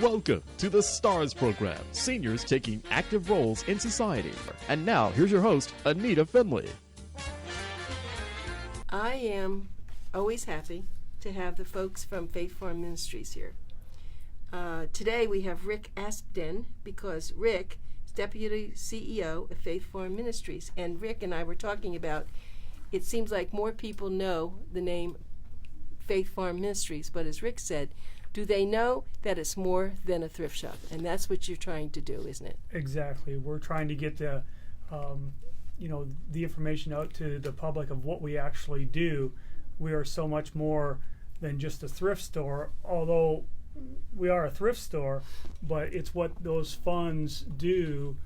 Welcome to the STARS program, seniors taking active roles in society. And now, here's your host, ANITA FINLEY. I am always happy to have the folks from Faith Farm Ministries here. Today we have Rick Aspden, because Rick is Deputy CEO of Faith Farm Ministries. And Rick and I were talking about, it seems like more people know the name Faith Farm Ministries, but as Rick said, do they know that it's more than a thrift shop? And that's what you're trying to do, isn't it? Exactly. We're trying to get the information out to the public of what we actually do. We are so much more than just a thrift store, although we are a thrift store, but it's what those funds do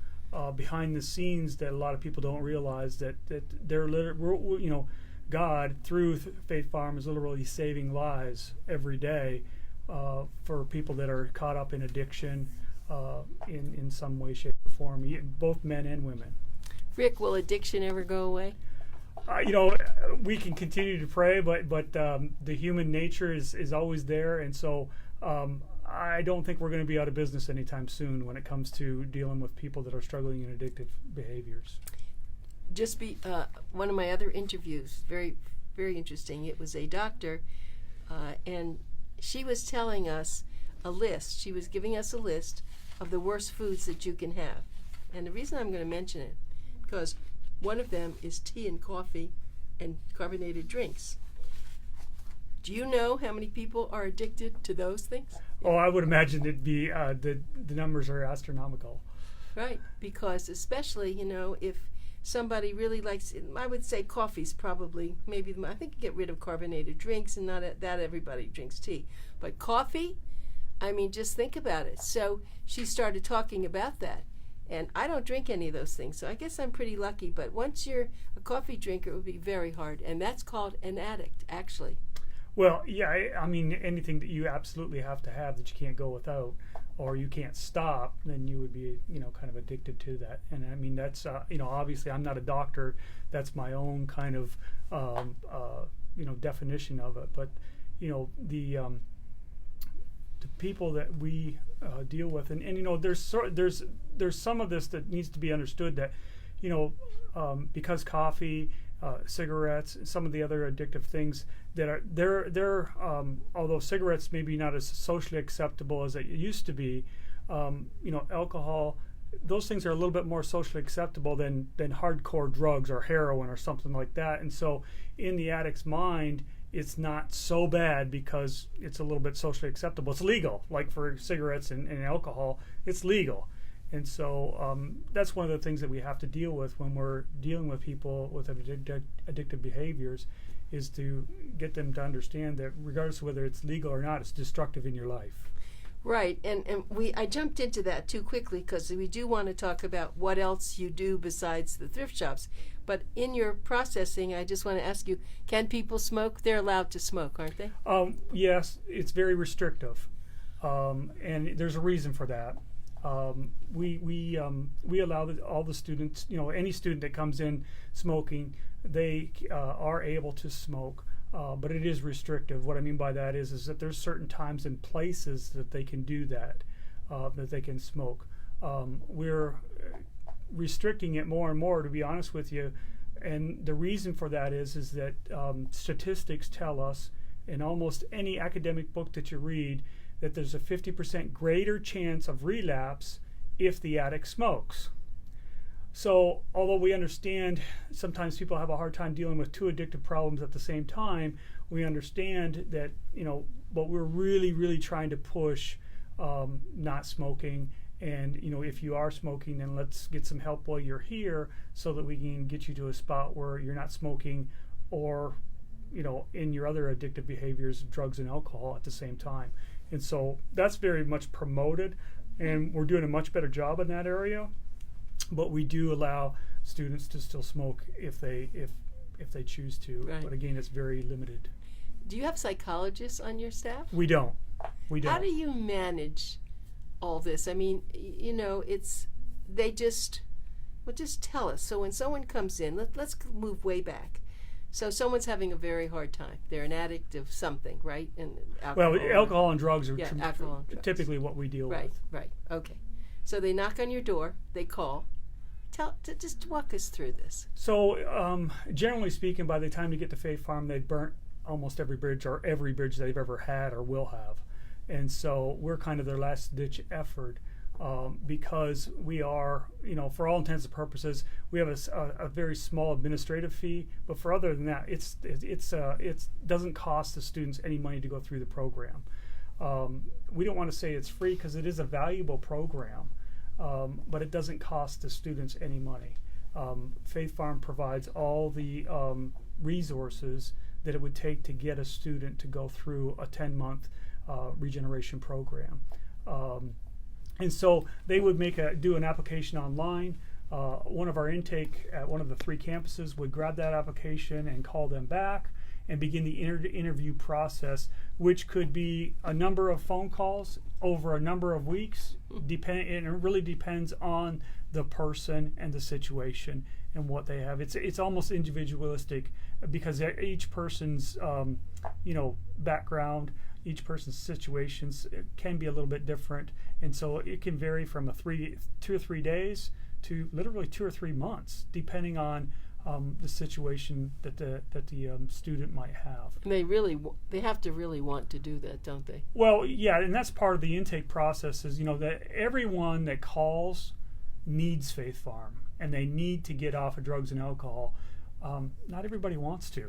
behind the scenes that a lot of people don't realize, that they're God through Faith Farm is literally saving lives every day for people that are caught up in addiction in some way, shape, or form, both men and women. Rick, will addiction ever go away? We can continue to pray, but the human nature is always there, and so I don't think we're going to be out of business anytime soon when it comes to dealing with people that are struggling in addictive behaviors. One of my other interviews, very, very interesting. It was a doctor, and she was telling us a list. She was giving us a list of the worst foods that you can have. And the reason I'm going to mention it, because one of them is tea and coffee and carbonated drinks. Do you know how many people are addicted to those things? Oh, I would imagine it'd be the numbers are astronomical. Right, because especially, if somebody really likes it, I would say coffee's probably maybe, I think you get rid of carbonated drinks, and not that everybody drinks tea. But coffee, just think about it. So she started talking about that. And I don't drink any of those things, so I guess I'm pretty lucky. But once you're a coffee drinker, it would be very hard. And that's called an addict, actually. Well, yeah, anything that you absolutely have to have that you can't go without, or you can't stop, then you would be, kind of addicted to that. And that's, obviously I'm not a doctor. That's my own kind of, definition of it. But, the people that we deal with, and there's some of this that needs to be understood that, because coffee, cigarettes, some of the other addictive things that are they're although cigarettes maybe not as socially acceptable as it used to be, alcohol, those things are a little bit more socially acceptable than hardcore drugs or heroin or something like that. And so in the addict's mind, it's not so bad because it's a little bit socially acceptable. It's legal, like for cigarettes and alcohol, it's legal. And so that's one of the things that we have to deal with when we're dealing with people with addictive behaviors, is to get them to understand that regardless of whether it's legal or not, it's destructive in your life. Right, and I jumped into that too quickly because we do want to talk about what else you do besides the thrift shops. But in your processing, I just want to ask you, can people smoke? They're allowed to smoke, aren't they? Yes, it's very restrictive, and there's a reason for that. We allow all the students, any student that comes in smoking, they are able to smoke. But it is restrictive. What I mean by that is that there's certain times and places that they can do that they can smoke. We're restricting it more and more, to be honest with you, and the reason for that is that statistics tell us in almost any academic book that you read that there's a 50% greater chance of relapse if the addict smokes. So although we understand sometimes people have a hard time dealing with two addictive problems at the same time, we understand that, but we're really, really trying to push not smoking. And, if you are smoking, then let's get some help while you're here so that we can get you to a spot where you're not smoking or, in your other addictive behaviors, drugs and alcohol at the same time. And so that's very much promoted, and we're doing a much better job in that area. But we do allow students to still smoke if they choose to. Right. But again, it's very limited. Do you have psychologists on your staff? We don't. How do you manage all this? Just tell us. So when someone comes in, let's move way back. So someone's having a very hard time. They're an addict of something, right? And alcohol. Well, alcohol and drugs are alcohol and drugs. typically what we deal with. Right. Okay. So they knock on your door. They call. Just walk us through this. So generally speaking, by the time you get to Faith Farm, they've burnt almost every bridge they've ever had or will have. And so we're kind of their last ditch effort. Because we are, for all intents and purposes, we have a very small administrative fee. But for other than that, it doesn't cost the students any money to go through the program. We don't want to say it's free because it is a valuable program, but it doesn't cost the students any money. Faith Farm provides all the resources that it would take to get a student to go through a 10-month regeneration program. And so they would do an application online. One of our intake at one of the 3 campuses would grab that application and call them back and begin the interview process, which could be a number of phone calls over a number of weeks. And it really depends on the person and the situation and what they have. It's almost individualistic because each person's background, each person's situations can be a little bit different, and so it can vary from 2 or 3 days to literally 2 or 3 months, depending on the situation that the student might have. And they have to really want to do that, don't they? Well, yeah, and that's part of the intake process. Is that everyone that calls needs Faith Farm, and they need to get off of drugs and alcohol. Not everybody wants to,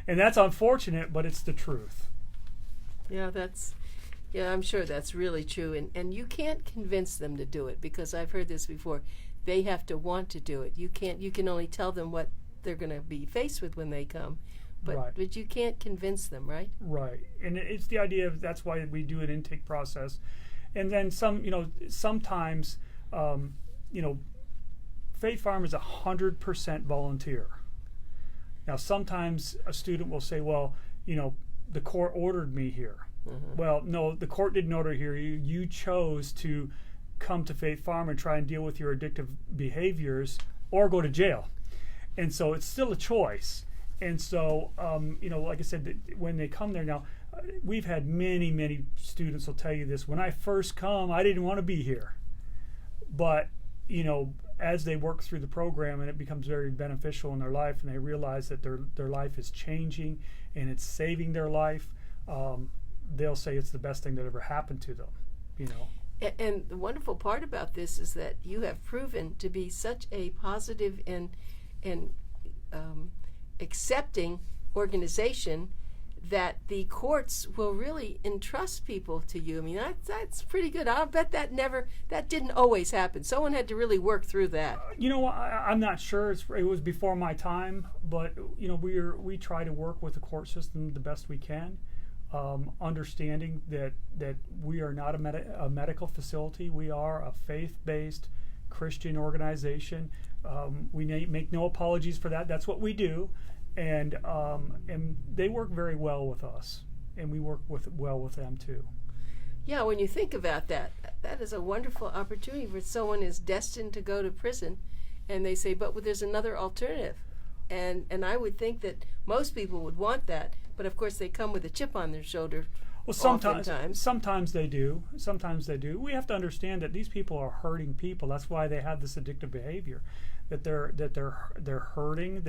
and that's unfortunate, but it's the truth. Yeah, I'm sure that's really true. And you can't convince them to do it, because I've heard this before. They have to want to do it. You can only tell them what they're going to be faced with when they come. But you can't convince them, right? Right. And it's the idea of that's why we do an intake process. And then sometimes Faith Farm is 100% volunteer. Now sometimes a student will say, well, the court ordered me here. Mm-hmm. Well, no, the court didn't order here. You chose to come to Faith Farm and try and deal with your addictive behaviors or go to jail. And so it's still a choice. And so, like I said, when they come there now, we've had many students will tell you this. When I first come, I didn't want to be here. But, as they work through the program and it becomes very beneficial in their life and they realize that their life is changing and it's saving their life, they'll say it's the best thing that ever happened to them, And the wonderful part about this is that you have proven to be such a positive and accepting organization that the courts will really entrust people to you. I mean, that's pretty good. I'll bet that didn't always happen. Someone had to really work through that. I'm not sure. It was before my time, but we try to work with the court system the best we can, understanding that we are not a medical facility. We are a faith-based Christian organization. We make no apologies for that. That's what we do. And they work very well with us, and we work well with them too. Yeah, when you think about that is a wonderful opportunity for someone who's destined to go to prison, and they say, but there's another alternative, and I would think that most people would want that, but of course they come with a chip on their shoulder. Well, sometimes they do. Sometimes they do. We have to understand that these people are hurting people. That's why they have this addictive behavior. That they're hurting.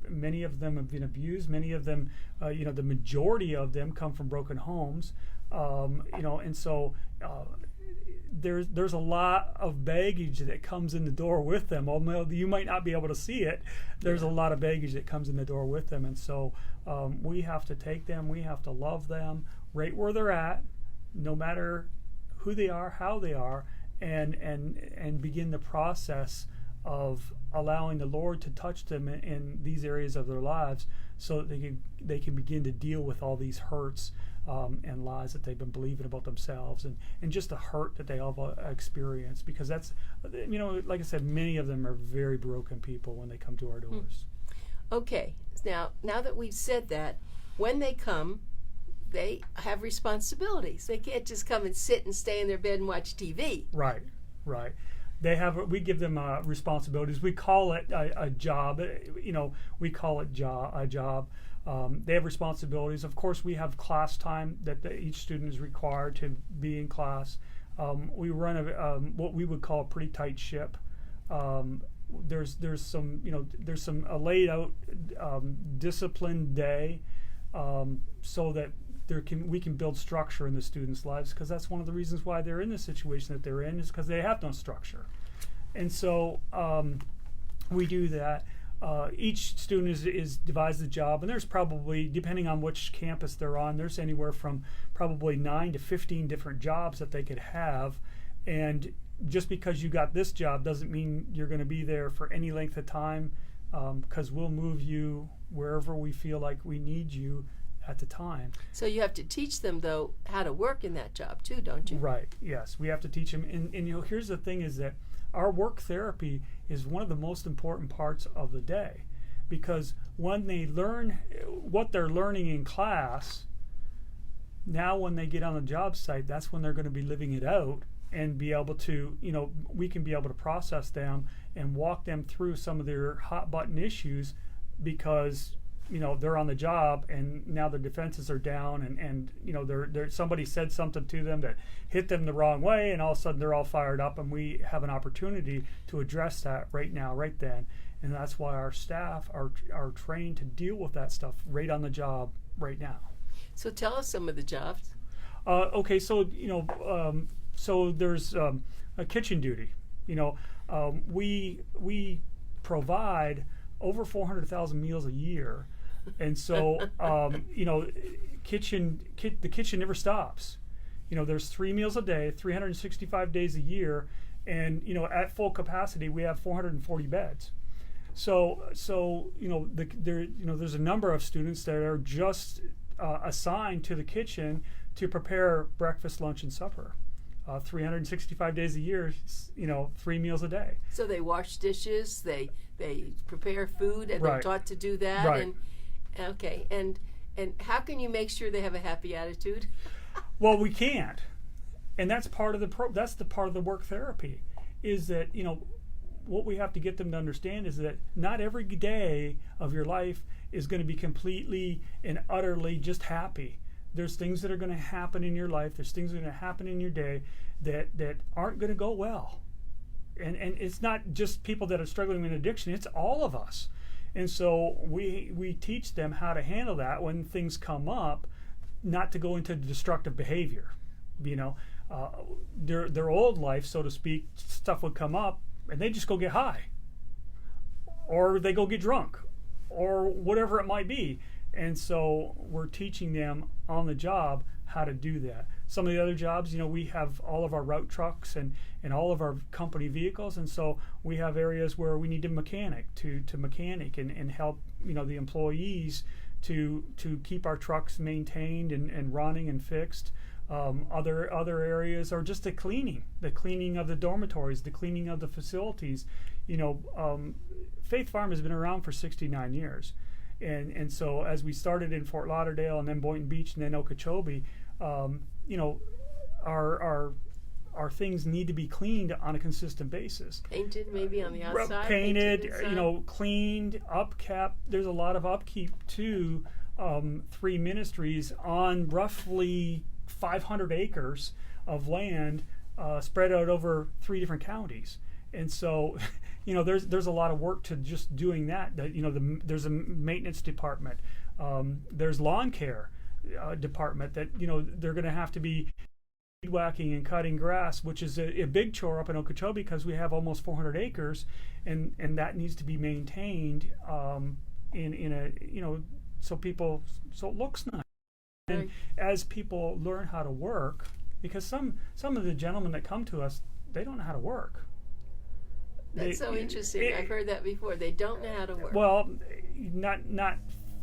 Many of them have been abused. Many of them, the majority of them come from broken homes. And so there's a lot of baggage that comes in the door with them. Although you might not be able to see it, there's a lot of baggage that comes in the door with them. And so we have to take them. We have to love them right where they're at, no matter who they are, how they are, and begin the process of allowing the Lord to touch them in these areas of their lives, so that they can begin to deal with all these hurts and lies that they've been believing about themselves, and just the hurt that they all experience. Because that's, like I said, many of them are very broken people when they come to our doors. Okay, now that we've said that, when they come, they have responsibilities. They can't just come and sit and stay in their bed and watch TV. Right. we give them responsibilities. We call it a job. We call it a job. They have responsibilities. Of course, we have class time that each student is required to be in class. We run what we would call a pretty tight ship. There's some a laid out disciplined day, so that we can build structure in the students' lives, because that's one of the reasons why they're in the situation that they're in, is because they have no structure. And so we do that. Each student is divides the job, and there's probably, depending on which campus they're on, there's anywhere from probably 9 to 15 different jobs that they could have. And just because you got this job doesn't mean you're going to be there for any length of time, because we'll move you wherever we feel like we need you at the time. So you have to teach them, though, how to work in that job too, don't you? Right. Yes, we have to teach them. And here's the thing: is that our work therapy is one of the most important parts of the day, because when they learn what they're learning in class, now when they get on the job site, that's when they're going to be living it out and be able to, we can be able to process them and walk them through some of their hot button issues, because they're on the job and now their defenses are down, and they're somebody said something to them that hit them the wrong way, and all of a sudden they're all fired up, and we have an opportunity to address that right now, right then. And that's why our staff are trained to deal with that stuff right on the job right now. So tell us some of the jobs. Okay, so so there's a kitchen duty. We provide over 400,000 meals a year, and so the kitchen never stops. There's 3 meals a day, 365 days a year, and at full capacity we have 440 beds. So there's a number of students that are just assigned to the kitchen to prepare breakfast, lunch, and supper. 365 days a year, 3 meals a day. So they wash dishes, they prepare food, and Right. they're taught to do that. Right. And how can you make sure they have a happy attitude? Well, we can't, and that's part of that's the part of the work therapy, is that what we have to get them to understand is that not every day of your life is going to be completely and utterly just happy. There's things that are going to happen in your life. There's things that are going to happen in your day that aren't going to go well. And it's not just people that are struggling with addiction. It's all of us. And so we teach them how to handle that when things come up, not to go into destructive behavior. Their old life, so to speak, stuff would come up, and they just go get high, or they go get drunk, or whatever it might be. And so we're teaching them on the job how to do that. Some of the other jobs, we have all of our route trucks and all of our company vehicles, and so we have areas where we need a mechanic to mechanic and help the employees to keep our trucks maintained and running and fixed. Other areas are just the cleaning of the dormitories, the cleaning of the facilities. Faith Farm has been around for 69 years. And so as we started in Fort Lauderdale and then Boynton Beach and then Okeechobee, our things need to be cleaned on a consistent basis. Painted maybe on the outside? Painted, cleaned, upkept. There's a lot of upkeep to 3 ministries on roughly 500 acres of land spread out over 3 different counties. And so there's a lot of work to just doing that. There's a maintenance department. There's lawn care department that they're going to have to be weed whacking and cutting grass, which is a big chore up in Okeechobee because we have almost 400 acres, and that needs to be maintained in a so it looks nice. And as people learn how to work, because some of the gentlemen that come to us, they don't know how to work. That's so interesting. I've heard that before. They don't know how to work. Well, not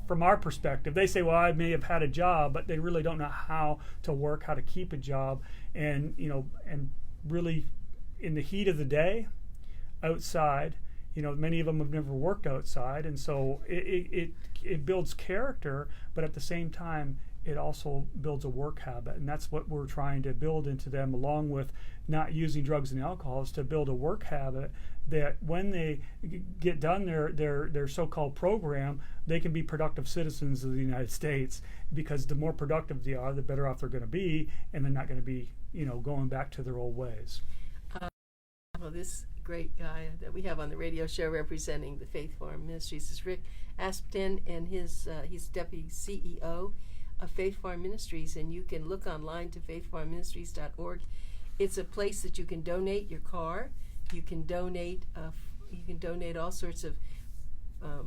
from our perspective. They say, well, I may have had a job, but they really don't know how to work, how to keep a job, and really in the heat of the day, outside. Many of them have never worked outside, and so it builds character, but at the same time, it also builds a work habit, and that's what we're trying to build into them, along with not using drugs and alcohol, is to build a work habit that when they get done their so-called program, they can be productive citizens of the United States, because the more productive they are, the better off they're going to be, and they're not going to be, going back to their old ways. Well, this great guy that we have on the radio show representing the Faith Farm Ministries is Rick Aspden, and he's Deputy CEO of Faith Farm Ministries, and you can look online to faithfarmministries.org. It's a place that you can donate your car. You can donate all sorts of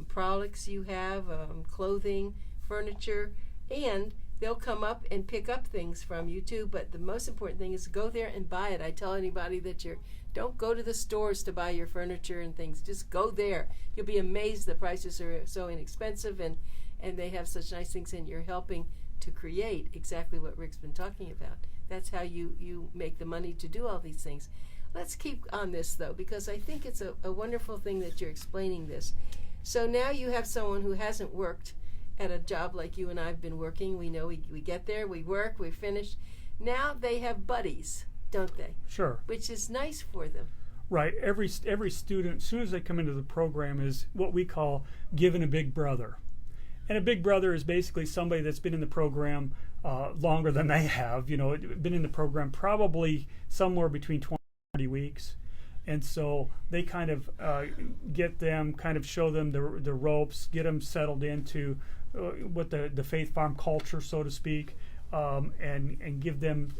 products you have, clothing, furniture, and they'll come up and pick up things from you too. But the most important thing is to go there and buy it. I tell anybody that don't go to the stores to buy your furniture and things. Just go there. You'll be amazed. The prices are so inexpensive, and they have such nice things, and you're helping to create exactly what Rick's been talking about. That's how you make the money to do all these things. Let's keep on this, though, because I think it's a wonderful thing that you're explaining this. So now you have someone who hasn't worked at a job like you and I have been working. We know we get there, we work, we finish. Now they have buddies, don't they? Sure. Which is nice for them. Right. Every student, as soon as they come into the program, is what we call given a big brother. And a big brother is basically somebody that's been in the program longer than they have. Been in the program probably somewhere between 20 and 30 weeks. And so they kind of show them the ropes, get them settled into what the Faith Farm culture, so to speak, and give them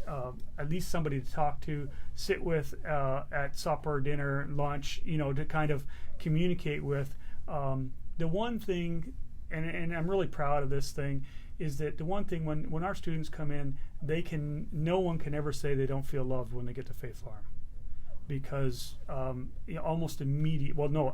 at least somebody to talk to, sit with at supper, dinner, lunch, to kind of communicate with. The one thing, and I'm really proud of this thing, is that the one thing when our students come in, no one can ever say they don't feel loved when they get to Faith Farm, because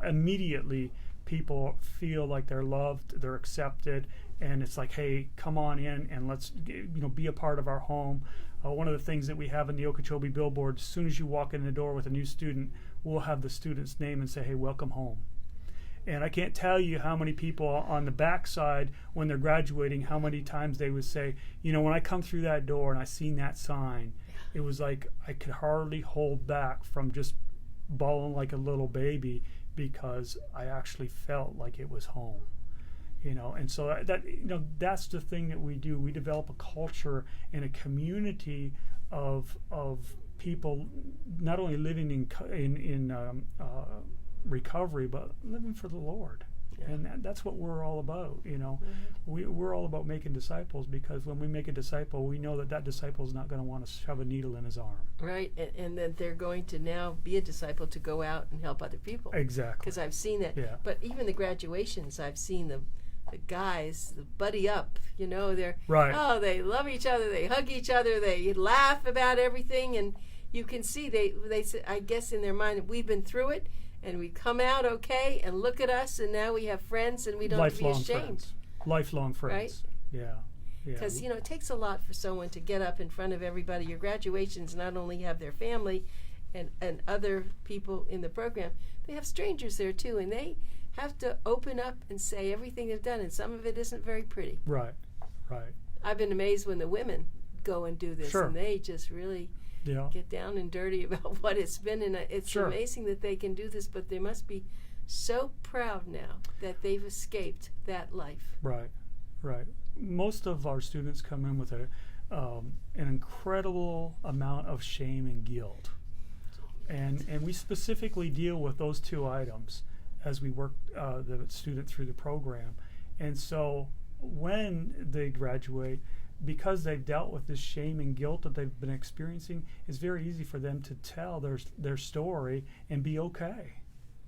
immediately people feel like they're loved, they're accepted, and it's like, hey, come on in and let's be a part of our home. One of the things that we have in the Okeechobee billboard, as soon as you walk in the door with a new student, we'll have the student's name and say, hey, welcome home. And I can't tell you how many people on the backside, when they're graduating, how many times they would say, when I come through that door and I seen that sign, it was like I could hardly hold back from just bawling like a little baby, because I actually felt like it was home. And so that's the thing that we do. We develop a culture and a community of people not only living in recovery, but living for the Lord. Yeah. And that's what we're all about. We're all about making disciples, because when we make a disciple, we know that disciple is not going to want to shove a needle in his arm. Right, and that they're going to now be a disciple to go out and help other people. Exactly. Because I've seen that. Yeah. But even the graduations, I've seen the guys, the buddy up, they're, right. Oh, they love each other, they hug each other, they laugh about everything, and you can see they I guess in their mind, we've been through it, and we come out okay, and look at us, and now we have friends, and we don't have to be ashamed. Lifelong friends. Right? Yeah. Because, it takes a lot for someone to get up in front of everybody. Your graduations not only have their family and other people in the program, they have strangers there too, and they have to open up and say everything they've done, and some of it isn't very pretty. Right. I've been amazed when the women go and do this, sure. and they just really get down and dirty about what it's been, and it's sure. amazing that they can do this, but they must be so proud now that they've escaped that life. Right. Most of our students come in with an incredible amount of shame and guilt, and we specifically deal with those two items as we work the student through the program. And so when they graduate, because they've dealt with this shame and guilt that they've been experiencing, it's very easy for them to tell their story and be okay,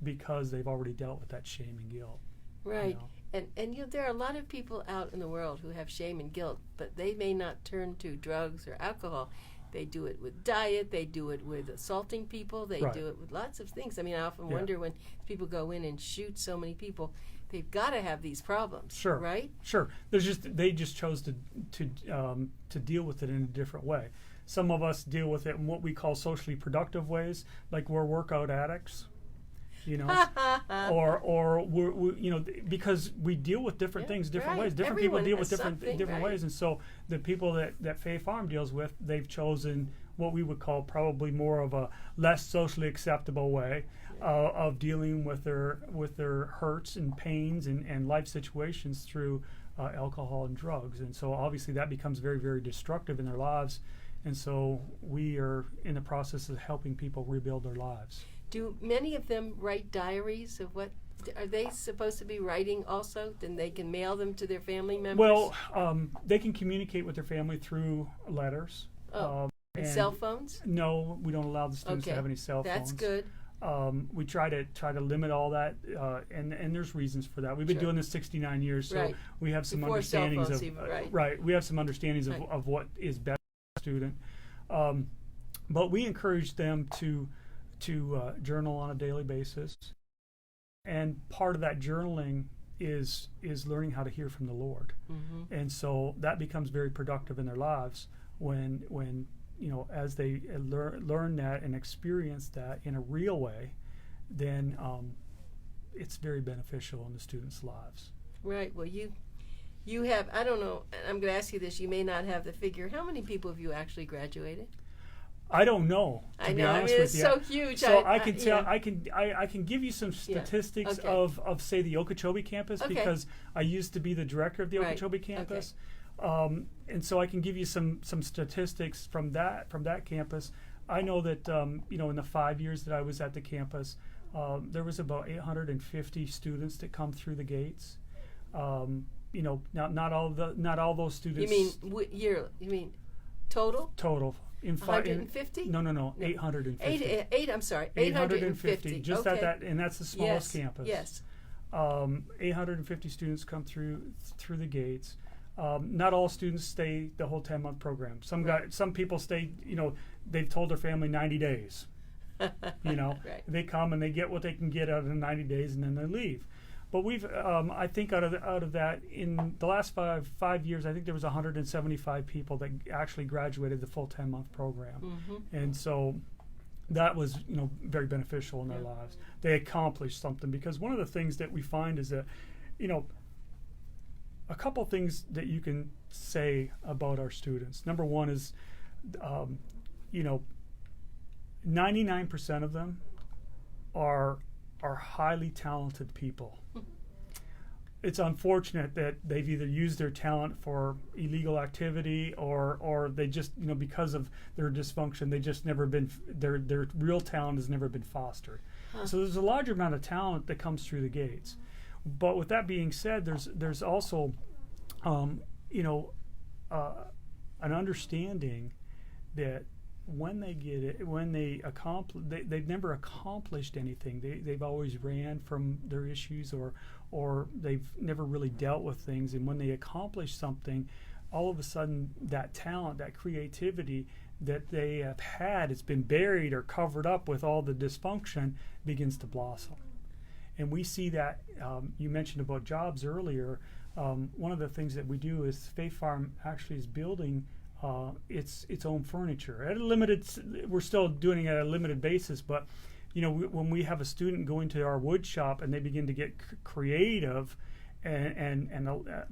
because they've already dealt with that shame and guilt. Right. And there are a lot of people out in the world who have shame and guilt, but they may not turn to drugs or alcohol. They do it with diet, they do it with assaulting people, they right. do it with lots of things. I mean, I often wonder when people go in and shoot so many people, they've got to have these problems, sure. right? Sure. They just chose to deal with it in a different way. Some of us deal with it in what we call socially productive ways, like we're workout addicts. you know, or you know, because we deal with different things different ways. Different Everyone people deal has with different ways, and so the people that Faith Farm deals with, they've chosen what we would call probably more of a less socially acceptable way of dealing with their hurts and pains and life situations through alcohol and drugs. And so obviously that becomes very, very destructive in their lives. And so we are in the process of helping people rebuild their lives. Do many of them write diaries of what? Are they supposed to be writing also? Then they can mail them to their family members? Well, they can communicate with their family through letters. And cell phones? No, we don't allow the students to have any cell phones. That's good. We try to limit all that, and there's reasons for that. We've been doing this 69 years, so we have some understandings of we have some understandings of what is best for the student. But we encourage them to journal on a daily basis, and part of that journaling is learning how to hear from the Lord, and so that becomes very productive in their lives when you know, as they learn that and experience that in a real way, then it's very beneficial in the students' lives. Right. Well, you have, I don't know, I'm going to ask you this, you may not have the figure. How many people have you actually graduated? I don't know, to be honest with you. It's so huge. So I can tell, I can give you some statistics of say the Okeechobee campus, because I used to be the director of the Okeechobee campus. And so I can give you some statistics from that campus. I know that you know, in the 5 years that I was at the campus, there was about 850 students that come through the gates. You know, not all those students. You mean yearly? You mean total? Total. 150? No. 850. I'm sorry. 850. Just at that, and that's the smallest campus. Yes. 850 students come through the gates. Not all students stay the whole 10-month program. Some people stay, you know, they've told their family 90 days. You know, they come and they get what they can get out of the 90 days, and then they leave. But we've, I think out of that, in the last five years, I think there was 175 people that actually graduated the full 10-month program. And so that was, you know, very beneficial in their lives. They accomplished something, because one of the things that we find is that, you know, a couple things that you can say about our students. Number one is, you know, 99% of them are highly talented people. It's unfortunate that they've either used their talent for illegal activity, or they just, you know, because of their dysfunction, they just never been, their real talent has never been fostered. So there's a larger amount of talent that comes through the gates. But with that being said, there's also, you know, an understanding that when they get it, when they accomplish, they've never accomplished anything. They've always ran from their issues, or they've never really dealt with things. And when they accomplish something, all of a sudden that talent, that creativity that they have had, it's been buried or covered up with all the dysfunction, begins to blossom. And we see that, you mentioned about jobs earlier. One of the things that we do is Faith Farm actually is building its own furniture at a limited. We're still doing it at a limited basis, but you know, when we have a student go into our wood shop and they begin to get creative and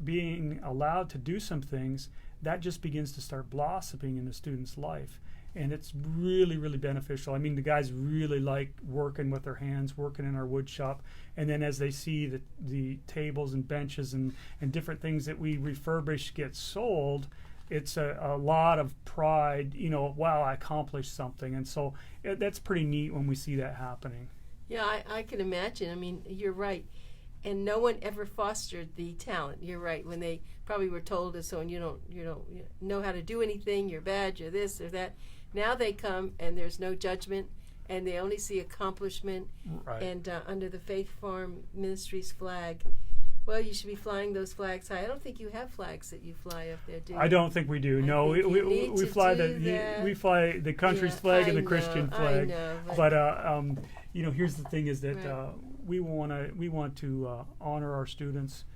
being allowed to do some things, that just begins to start blossoming in the student's life. And it's really, really beneficial. I mean, the guys really like working with their hands, working in our wood shop. And then as they see the tables and benches and different things that we refurbish get sold, it's a lot of pride, you know, wow, I accomplished something. And so that's pretty neat when we see that happening. Yeah, I can imagine. I mean, you're right. And no one ever fostered the talent. You're right. When they probably were told to, so, and you don't know how to do anything, you're bad, you're this or that. Now they come and there's no judgment, and they only see accomplishment. Right. And under the Faith Farm Ministries flag, well, you should be flying those flags high. I don't think you have flags that you fly up there, do you? I don't think we do. No, we fly the country's flag and the Christian flag. I know, but you know, here's the thing: is that we want to honor our students.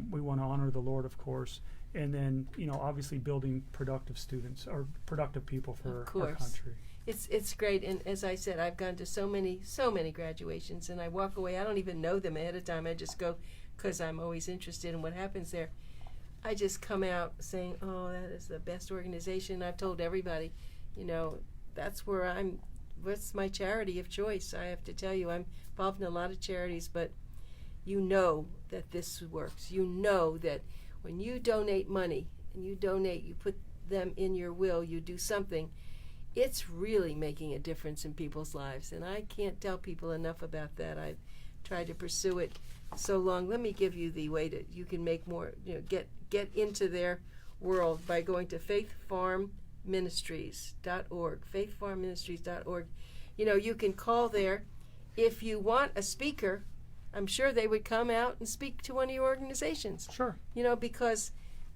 We want to honor the Lord, of course, and then obviously building productive students or productive people for our country. It's great, and as I said, I've gone to so many graduations, and I walk away. I don't even know them ahead of time. I just go because I'm always interested in what happens there. I just come out saying, "Oh, that is the best organization." I've told everybody, that's where what's my charity of choice. I have to tell you, I'm involved in a lot of charities, but you know that this works. You know that when you donate money and you put them in your will, you do something. It's really making a difference in people's lives, and I can't tell people enough about that. I've tried to pursue it so long. Let me give you the way that you can make more, get into their world by going to faithfarmministries.org, faithfarmministries.org. You can call there. If you want a speaker, I'm sure they would come out and speak to one of your organizations. Sure. Because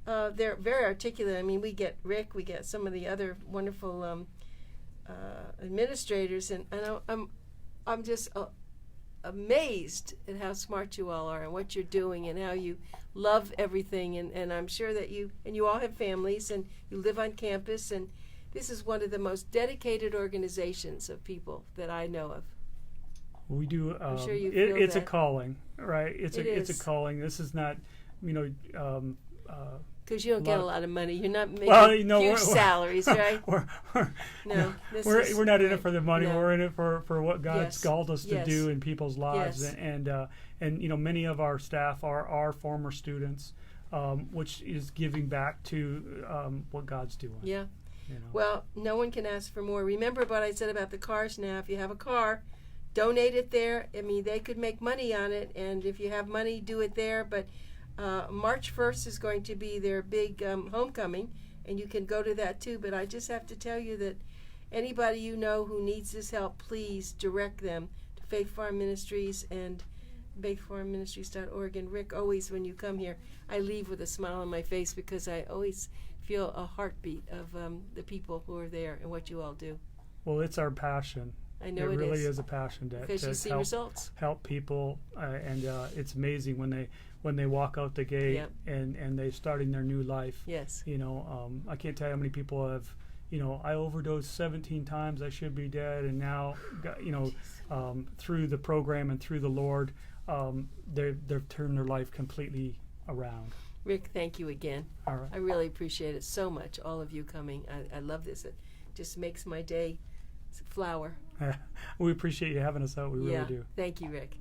they're very articulate. I mean, we get Rick, we get some of the other wonderful administrators, and I'm just amazed at how smart you all are and what you're doing and how you love everything. And I'm sure that you all have families and you live on campus, and this is one of the most dedicated organizations of people that I know of. We do. I'm sure you feel it's that. a calling, right? It's a calling. This is not, because you don't get a lot of money. You're not making huge salaries, right? We're not in it for the money. No. We're in it for what God's called us to do in people's lives. Yes. And many of our staff are former students, which is giving back to what God's doing. Yeah. Well, no one can ask for more. Remember what I said about the cars now. If you have a car, donate it there. I mean, they could make money on it, and if you have money, do it there. But March 1st is going to be their big homecoming, and you can go to that too. But I just have to tell you that anybody you know who needs this help, please direct them to Faith Farm Ministries and faithfarmministries.org. And Rick, always when you come here, I leave with a smile on my face because I always feel a heartbeat of the people who are there and what you all do. Well, it's our passion. I know it really is a passion because you see results. Help people, and it's amazing when they walk out the gate and they're starting their new life. Yes. I can't tell you how many people have. I overdosed 17 times. I should be dead, and now, through the program and through the Lord, they've turned their life completely around. Rick, thank you again. All right. I really appreciate it so much. All of you coming. I love this. It just makes my day flower. We appreciate you having us out. We really do. Thank you, Rick.